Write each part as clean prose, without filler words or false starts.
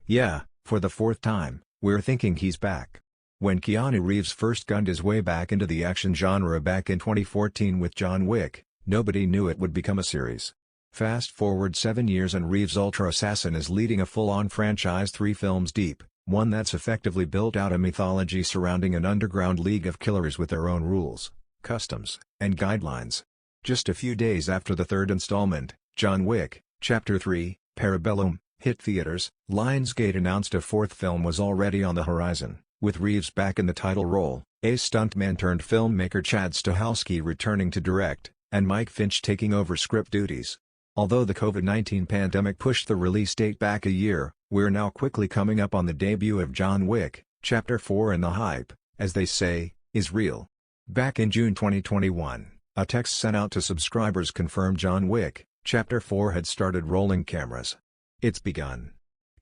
Yeah, for the fourth time, we're thinking he's back. When Keanu Reeves first gunned his way back into the action genre back in 2014 with John Wick, nobody knew it would become a series. Fast forward 7 years and Reeves' Ultra Assassin is leading a full-on franchise 3 films deep, one that's effectively built out a mythology surrounding an underground league of killers with their own rules, customs, and guidelines. Just a few days after the third installment, John Wick, Chapter 3, Parabellum, hit theaters, Lionsgate announced a fourth film was already on the horizon, with Reeves back in the title role, a stuntman-turned-filmmaker Chad Stahelski returning to direct, and Mike Finch taking over script duties. Although the COVID-19 pandemic pushed the release date back a year, we're now quickly coming up on the debut of John Wick, Chapter 4 and the hype, as they say, is real. Back in June 2021, a text sent out to subscribers confirmed John Wick, Chapter 4 had started rolling cameras. It's begun.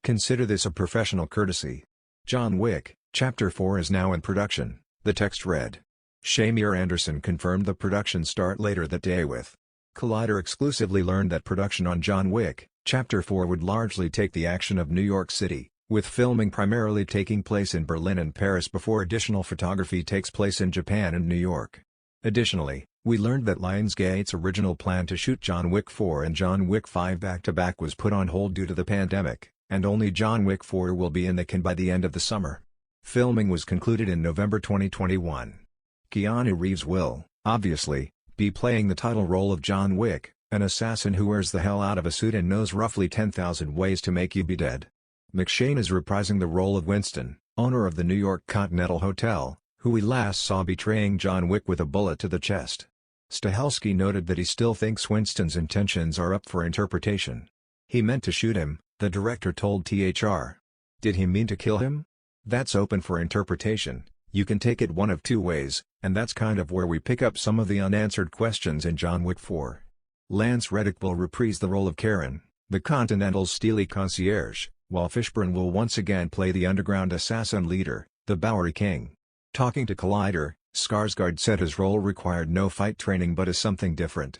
Consider this a professional courtesy. John Wick, Chapter 4 is now in production, the text read. Shamir Anderson confirmed the production start later that day with. Collider exclusively learned that production on John Wick, Chapter 4 would largely take the action of New York City, with filming primarily taking place in Berlin and Paris before additional photography takes place in Japan and New York. Additionally, we learned that Lionsgate's original plan to shoot John Wick 4 and John Wick 5 back-to-back was put on hold due to the pandemic, and only John Wick 4 will be in the can by the end of the summer. Filming was concluded in November 2021. Keanu Reeves will, obviously, be playing the title role of John Wick, an assassin who wears the hell out of a suit and knows roughly 10,000 ways to make you be dead. McShane is reprising the role of Winston, owner of the New York Continental Hotel, who we last saw betraying John Wick with a bullet to the chest. Stahelski noted that he still thinks Winston's intentions are up for interpretation. He meant to shoot him, the director told THR. Did he mean to kill him? That's open for interpretation. You can take it one of two ways, and that's kind of where we pick up some of the unanswered questions in John Wick 4. Lance Reddick will reprise the role of Karen, the Continental's steely concierge, while Fishburne will once again play the underground assassin leader, the Bowery King. Talking to Collider, Skarsgård said his role required no fight training but is something different.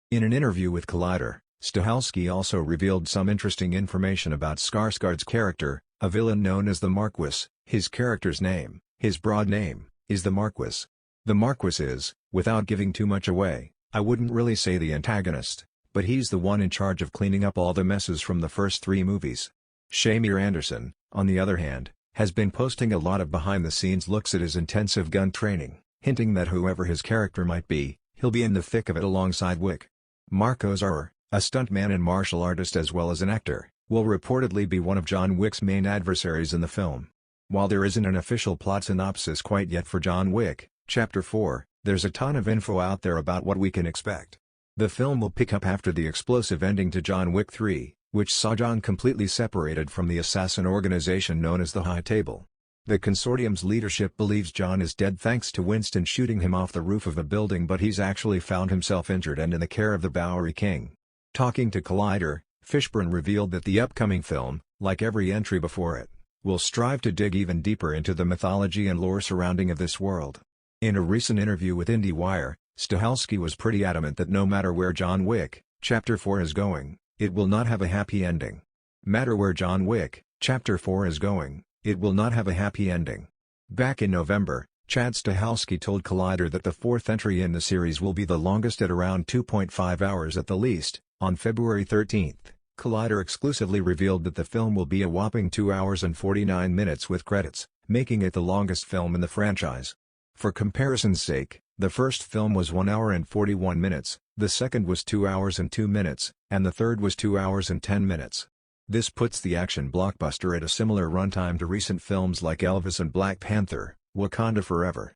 In an interview with Collider, Stahelski also revealed some interesting information about Skarsgård's character, a villain known as the Marquis. His character's name, his broad name, is the Marquis. The Marquis is, without giving too much away, I wouldn't really say the antagonist, but he's the one in charge of cleaning up all the messes from the first 3 movies. Shamir Anderson, on the other hand, has been posting a lot of behind-the-scenes looks at his intensive gun training, hinting that whoever his character might be, he'll be in the thick of it alongside Wick. Marco Zarr, a stuntman and martial artist as well as an actor, will reportedly be one of John Wick's main adversaries in the film. While there isn't an official plot synopsis quite yet for John Wick, Chapter 4, there's a ton of info out there about what we can expect. The film will pick up after the explosive ending to John Wick 3, which saw John completely separated from the assassin organization known as the High Table. The consortium's leadership believes John is dead thanks to Winston shooting him off the roof of a building, but he's actually found himself injured and in the care of the Bowery King. Talking to Collider, Fishburne revealed that the upcoming film, like every entry before it, will strive to dig even deeper into the mythology and lore surrounding of this world. In a recent interview with IndieWire, Stahelski was pretty adamant that no matter where John Wick, Chapter 4 is going, it will not have a happy ending. Matter where John Wick, Chapter 4 is going, it will not have a happy ending. Back in November, Chad Stahelski told Collider that the fourth entry in the series will be the longest at around 2.5 hours at the least. On February 13, Collider exclusively revealed that the film will be a whopping 2 hours and 49 minutes with credits, making it the longest film in the franchise. For comparison's sake, the first film was 1 hour and 41 minutes, the second was 2 hours and 2 minutes, and the third was 2 hours and 10 minutes. This puts the action blockbuster at a similar runtime to recent films like Elvis and Black Panther, Wakanda Forever.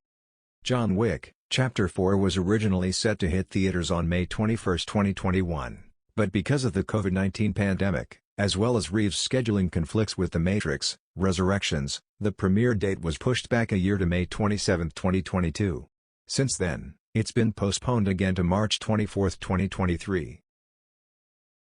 John Wick, Chapter 4 was originally set to hit theaters on May 21, 2021, but because of the COVID-19 pandemic, as well as Reeves' scheduling conflicts with The Matrix, Resurrections, the premiere date was pushed back a year to May 27, 2022. Since then, it's been postponed again to March 24, 2023.